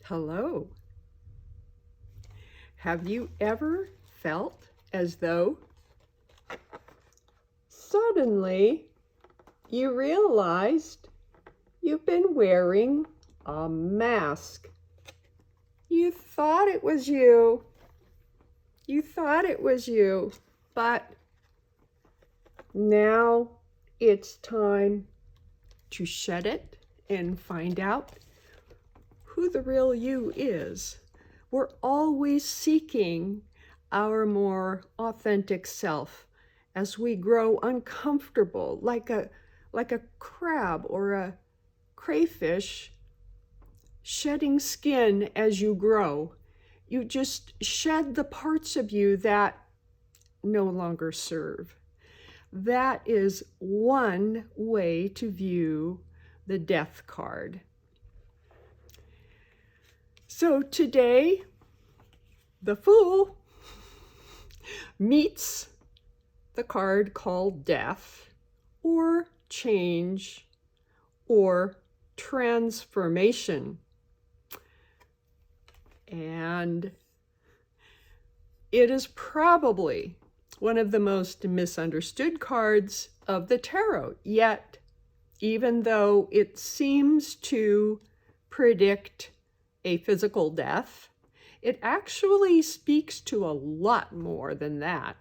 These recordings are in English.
Hello. Have you ever felt as though suddenly you realized you've been wearing a mask? You thought it was you. But now it's time to shed it and find out who the real you is. We're always seeking our more authentic self as we grow uncomfortable, like a crab or a crayfish shedding skin as you grow. You just shed the parts of you that no longer serve. That is one way to view the death card. So today, the Fool meets the card called Death, or Change, or Transformation. And it is probably one of the most misunderstood cards of the tarot. Yet, even though it seems to predict a physical death, it actually speaks to a lot more than that.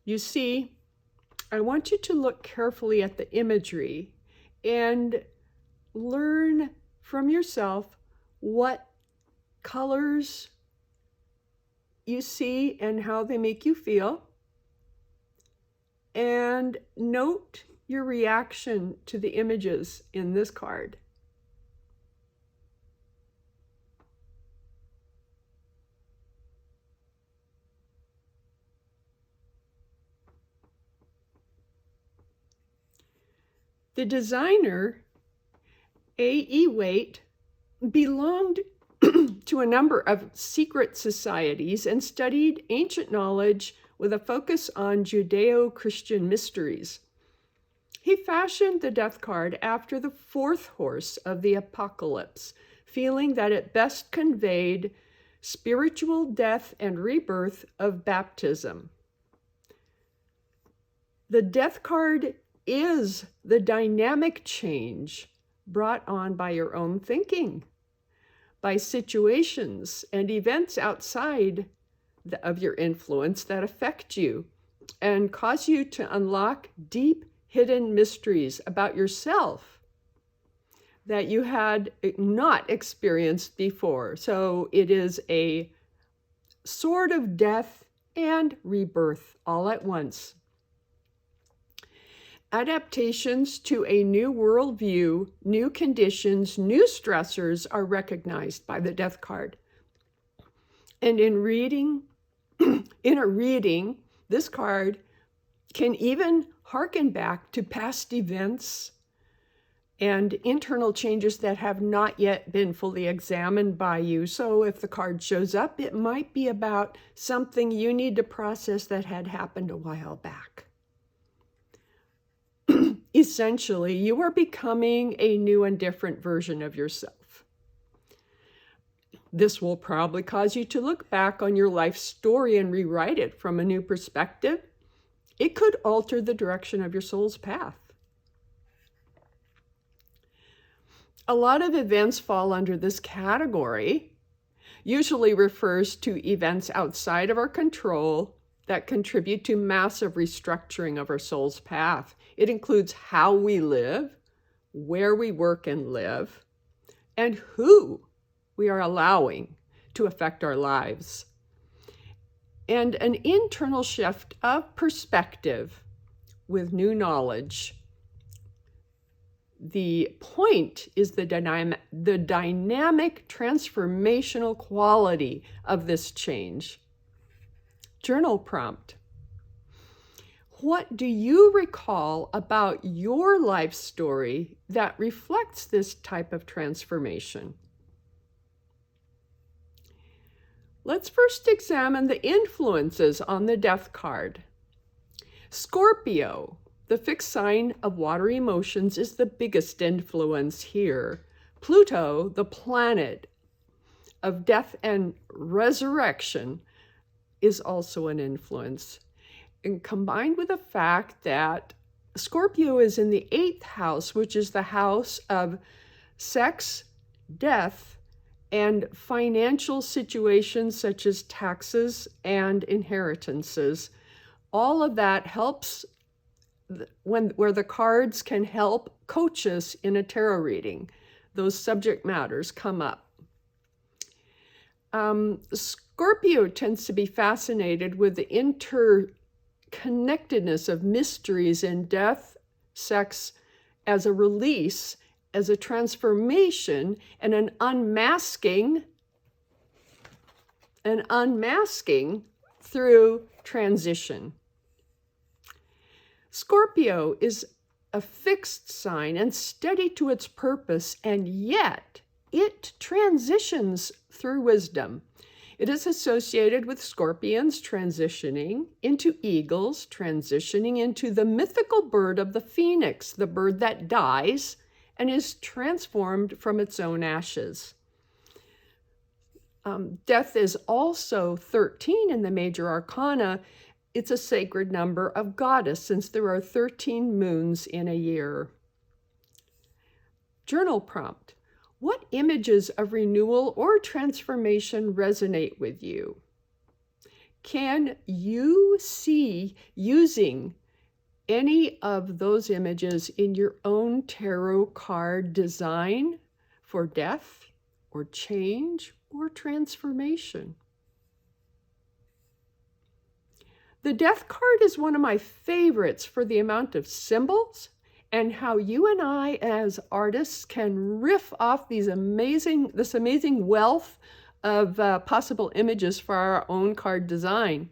You see, I want you to look carefully at the imagery and learn from yourself what colors you see and how they make you feel, and note your reaction to the images in this card. The designer, A.E. Waite, belonged to a number of secret societies and studied ancient knowledge with a focus on Judeo-Christian mysteries. He fashioned the death card after the fourth horse of the apocalypse, feeling that it best conveyed spiritual death and rebirth of baptism. The death card is the dynamic change brought on by your own thinking, by situations and events outside of your influence that affect you and cause you to unlock deep hidden mysteries about yourself that you had not experienced before. So it is a sort of death and rebirth all at once. Adaptations to a new worldview, new conditions, new stressors are recognized by the death card. And in a reading, this card can even hearken back to past events and internal changes that have not yet been fully examined by you. So if the card shows up, it might be about something you need to process that had happened a while back. Essentially, you are becoming a new and different version of yourself. This will probably cause you to look back on your life story and rewrite it from a new perspective. It could alter the direction of your soul's path. A lot of events fall under this category. Usually refers to events outside of our control that contribute to massive restructuring of our soul's path. It includes how we live, where we work and live, and who we are allowing to affect our lives. And an internal shift of perspective with new knowledge. The point is the dynamic transformational quality of this change. Journal prompt. What do you recall about your life story that reflects this type of transformation? Let's first examine the influences on the death card. Scorpio, the fixed sign of water emotions, is the biggest influence here. Pluto, the planet of death and resurrection is also an influence. And combined with the fact that Scorpio is in the 8th house, which is the house of sex, death, and financial situations such as taxes and inheritances. All of that helps where the cards can help coach us in a tarot reading. Those subject matters come up. Scorpio tends to be fascinated with the interconnectedness of mysteries in death, sex, as a release, as a transformation, and an unmasking through transition. Scorpio is a fixed sign and steady to its purpose, and yet it transitions through wisdom. It is associated with scorpions transitioning into eagles, transitioning into the mythical bird of the phoenix, the bird that dies and is transformed from its own ashes. Death is also 13 in the Major Arcana. It's a sacred number of goddess, since there are 13 moons in a year. Journal prompt. What images of renewal or transformation resonate with you? Can you see using any of those images in your own tarot card design for death or change or transformation? The death card is one of my favorites for the amount of symbols and how you and I as artists can riff off this amazing wealth of possible images for our own card design.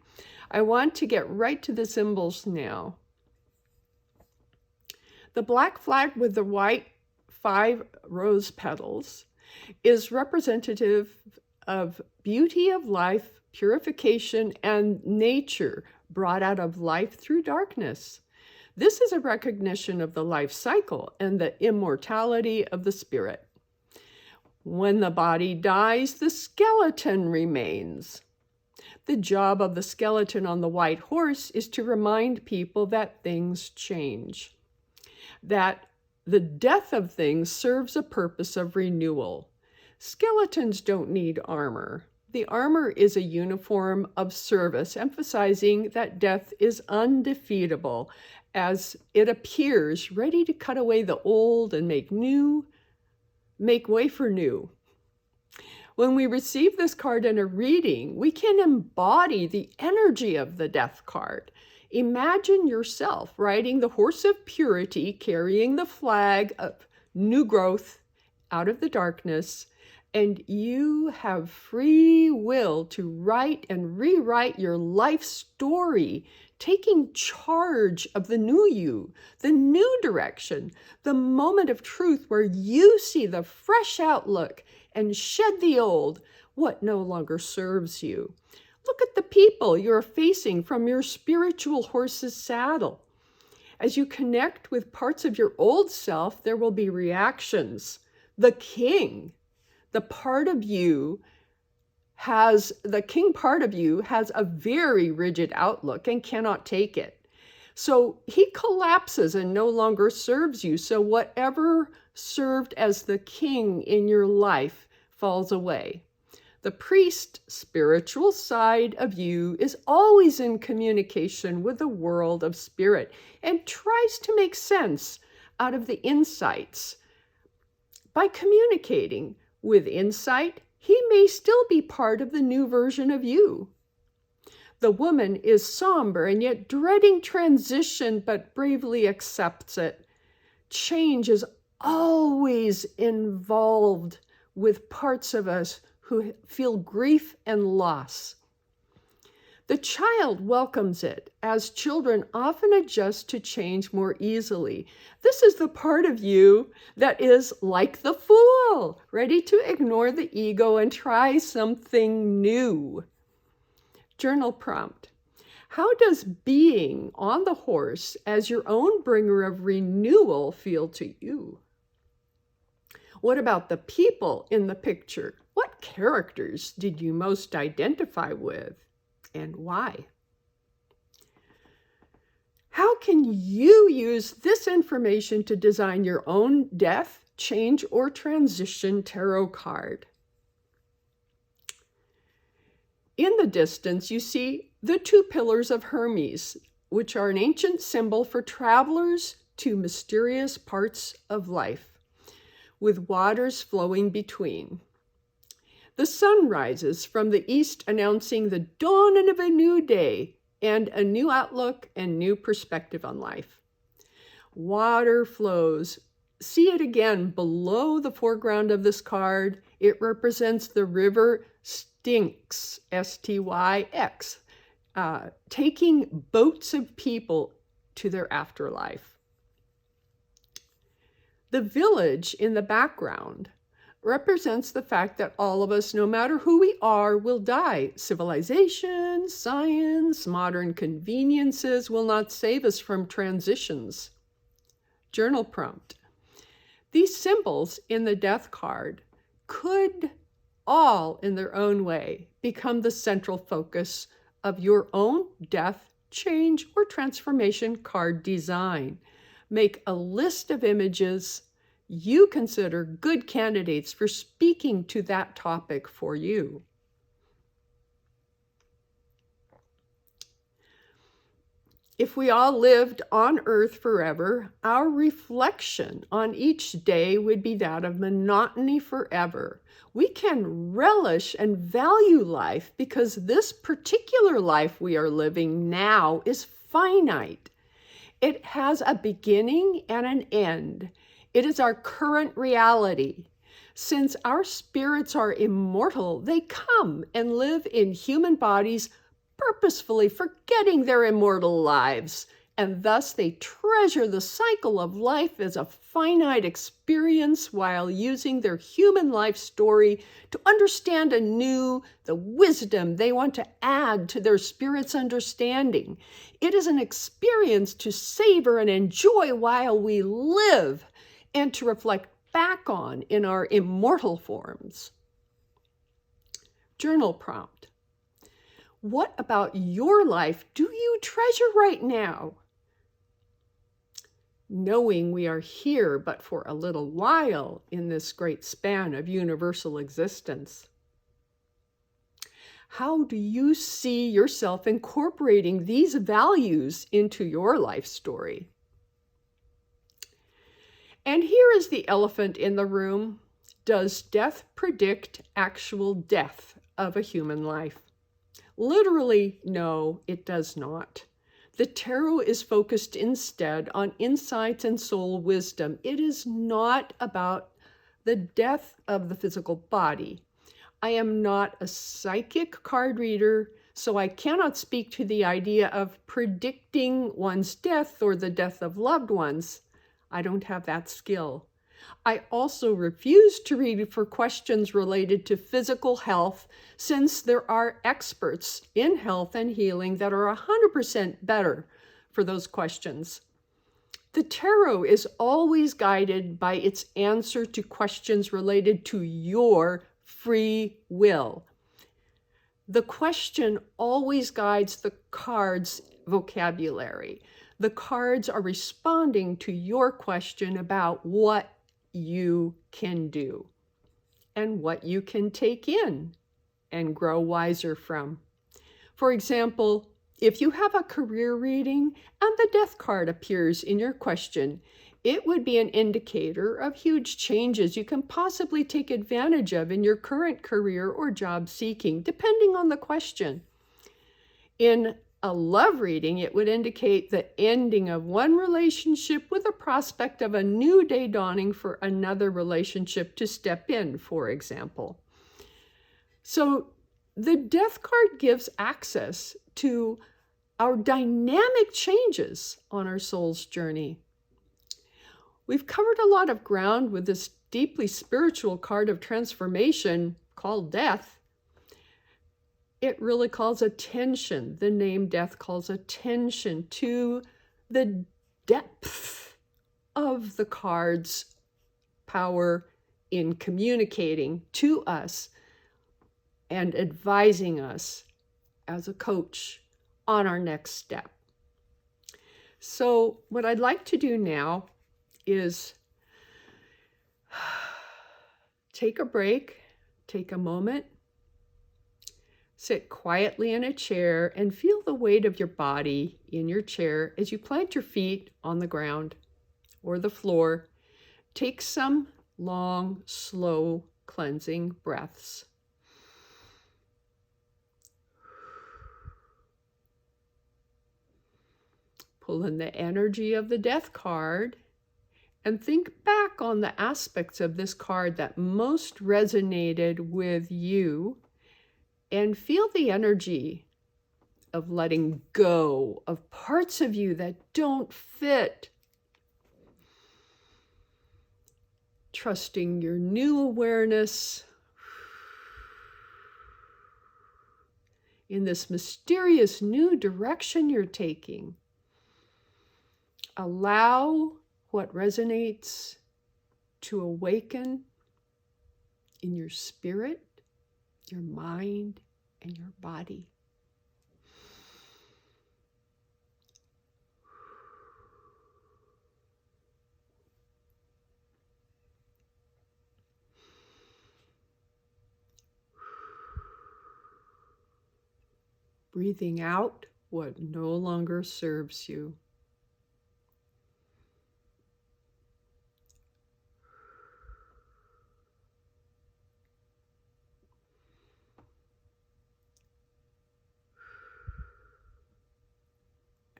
I want to get right to the symbols now. The black flag with the white 5 rose petals is representative of beauty of life, purification, and nature brought out of life through darkness. This is a recognition of the life cycle and the immortality of the spirit. When the body dies, the skeleton remains. The job of the skeleton on the white horse is to remind people that things change, that the death of things serves a purpose of renewal. Skeletons don't need armor. The armor is a uniform of service, emphasizing that death is undefeatable as it appears ready to cut away the old and make way for new. When we receive this card in a reading, we can embody the energy of the death card. Imagine yourself riding the horse of purity, carrying the flag of new growth out of the darkness, and you have free will to write and rewrite your life story, taking charge of the new you, the new direction, the moment of truth where you see the fresh outlook and shed the old, what no longer serves you. Look at the people you're facing from your spiritual horse's saddle. As you connect with parts of your old self, there will be reactions. The king part of you has a very rigid outlook and cannot take it. So he collapses and no longer serves you. So whatever served as the king in your life falls away. The priest, spiritual side of you, is always in communication with the world of spirit and tries to make sense out of the insights. By communicating with insight, he may still be part of the new version of you. The woman is somber and yet dreading transition, but bravely accepts it. Change is always involved with parts of us who feel grief and loss. The child welcomes it, as children often adjust to change more easily. This is the part of you that is like the fool, ready to ignore the ego and try something new. Journal prompt. How does being on the horse as your own bringer of renewal feel to you? What about the people in the picture? What what characters did you most identify with and why? How can you use this information to design your own death, change, or transition tarot card? In the distance, you see the two pillars of Hermes, which are an ancient symbol for travelers to mysterious parts of life, with waters flowing between. The sun rises from the east, announcing the dawn of a new day and a new outlook and new perspective on life. Water flows. See it again below the foreground of this card. It represents the river Styx, S-T-Y-X, taking boats of people to their afterlife. The village in the background represents the fact that all of us, no matter who we are, will die. Civilization, science, modern conveniences will not save us from transitions. Journal prompt. These symbols in the death card could all, in their own way, become the central focus of your own death, change, or transformation card design. Make a list of images you consider good candidates for speaking to that topic for you. If we all lived on Earth forever, our reflection on each day would be that of monotony forever. We can relish and value life because this particular life we are living now is finite. It has a beginning and an end. It is our current reality. Since our spirits are immortal, they come and live in human bodies, purposefully forgetting their immortal lives, and thus they treasure the cycle of life as a finite experience while using their human life story to understand anew the wisdom they want to add to their spirit's understanding. It is an experience to savor and enjoy while we live, and to reflect back on in our immortal forms. Journal prompt. What about your life do you treasure right now? Knowing we are here but for a little while in this great span of universal existence. How do you see yourself incorporating these values into your life story? And here is the elephant in the room. Does death predict actual death of a human life? Literally, no, it does not. The tarot is focused instead on insights and soul wisdom. It is not about the death of the physical body. I am not a psychic card reader, so I cannot speak to the idea of predicting one's death or the death of loved ones. I don't have that skill. I also refuse to read for questions related to physical health, since there are experts in health and healing that are 100% better for those questions. The tarot is always guided by its answer to questions related to your free will. The question always guides the card's vocabulary. The cards are responding to your question about what you can do and what you can take in and grow wiser from. For example, if you have a career reading and the death card appears in your question, it would be an indicator of huge changes you can possibly take advantage of in your current career or job seeking, depending on the question. In a love reading, it would indicate the ending of one relationship with a prospect of a new day dawning for another relationship to step in, for example. So the death card gives access to our dynamic changes on our soul's journey. We've covered a lot of ground with this deeply spiritual card of transformation called death. It really calls attention, the name death calls attention to the depth of the card's power in communicating to us and advising us as a coach on our next step. So what I'd like to do now is take a break, take a moment, sit quietly in a chair and feel the weight of your body in your chair as you plant your feet on the ground or the floor. Take some long, slow, cleansing breaths. Pull in the energy of the Death card and think back on the aspects of this card that most resonated with you, and feel the energy of letting go of parts of you that don't fit. Trusting your new awareness in this mysterious new direction you're taking. Allow what resonates to awaken in your spirit, your mind, and your body. Breathing out what no longer serves you.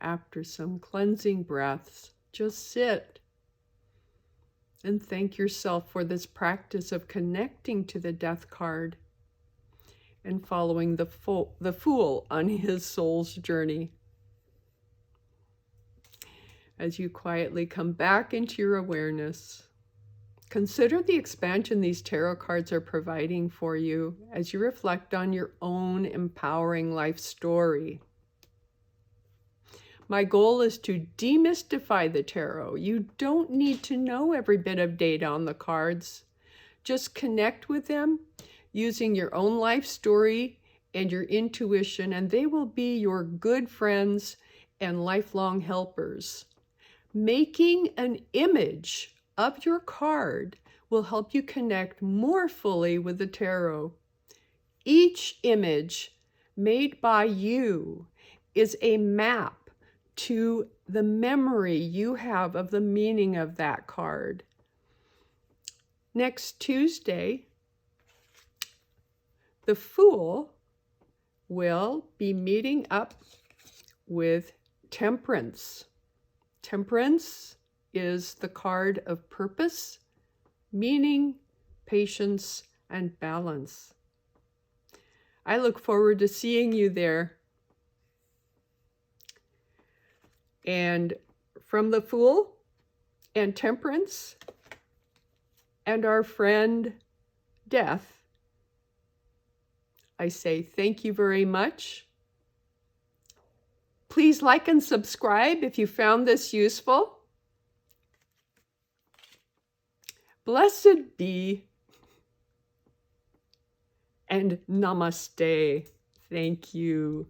After some cleansing breaths, just sit and thank yourself for this practice of connecting to the Death card and following the Fool on his soul's journey. As you quietly come back into your awareness, consider the expansion these tarot cards are providing for you as you reflect on your own empowering life story. My goal is to demystify the tarot. You don't need to know every bit of data on the cards. Just connect with them using your own life story and your intuition, and they will be your good friends and lifelong helpers. Making an image of your card will help you connect more fully with the tarot. Each image made by you is a map to the memory you have of the meaning of that card. Next Tuesday, the Fool will be meeting up with Temperance. Temperance is the card of purpose, meaning, patience, and balance. I look forward to seeing you there. And from the Fool and Temperance and our friend Death, I say thank you very much. Please like and subscribe if you found this useful. Blessed be, and Namaste. Thank you.